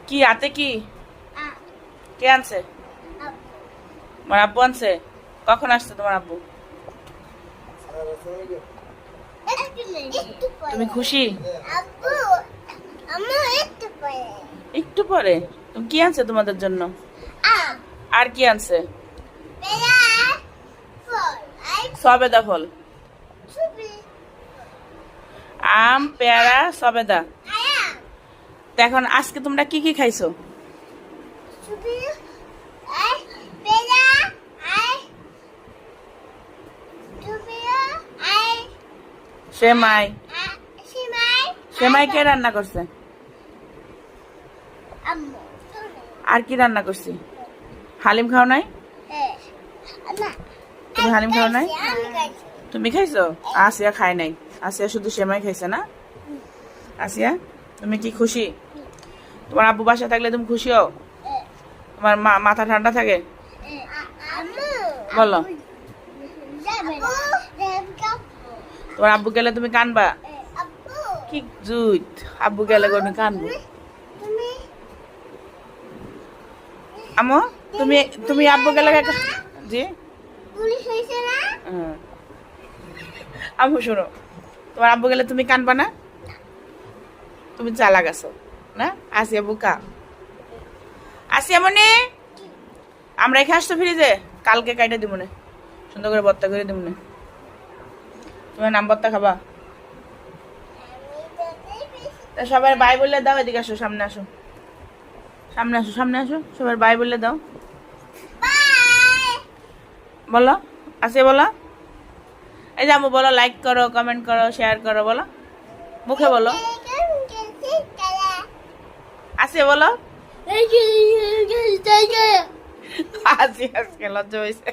কি হাতে কি কে আনছে? তোমার আব্বু আনছে। কখন আসছে তোমার আব্বু? তুমি খুশি? একটু পরে। তুমি কি আনছে তোমাদের জন্য? আর কি আনছে? সবেদা ফল, আম, পেয়ারা, সবেদা। তো এখন আজকে তোমরা কি কি খাইছো? সেমাই। সেমাই কে রান্না করছে? আর কি রান্না করছি? হালিম খাও নাই? তুমি হালিম খাও নাই? তুমি খাইছো? আসিয়া খায় নাই। আসিয়া শুধু সেমাই খাইছে না? আসিয়া, তুমি কি খুশি? তোমার আব্বু বাসা থাকলে তুমি খুশি হও? তোমার মাথা ঠান্ডা থাকে? বলো। তোমার আব্বু গেলে তুমি কানবা? কি জুত, আব্বু গেলে তুমি কানবো? আমো, তুমি তুমি আব্বু গেলে জি আম্মু শোনো, তোমার আব্বু গেলে তুমি কানবা না? তুমি চালা গেছো না? আসিয়া বুকা, আসিয়া মনে আমরা এখানে আসতো ফ্রিজে কালকে কাইটা দিব না, সুন্দর করে ভর্তা করে দিব না। তোমার নাম ভর্তা খাবা? তা সবাই বাই বললে দাও, এদিকে আসো, সামনে আসো, সামনে আসো, সামনে আসো, সবাই বাই বললে দাও। বলো, আসিয়া বলো। এই যে আম্মু বলো, লাইক করো, কমেন্ট করো, শেয়ার করো, বলো, মুখে বলো। আসিয়া বলো। আসি আজকে লজ্জা হয়েছে।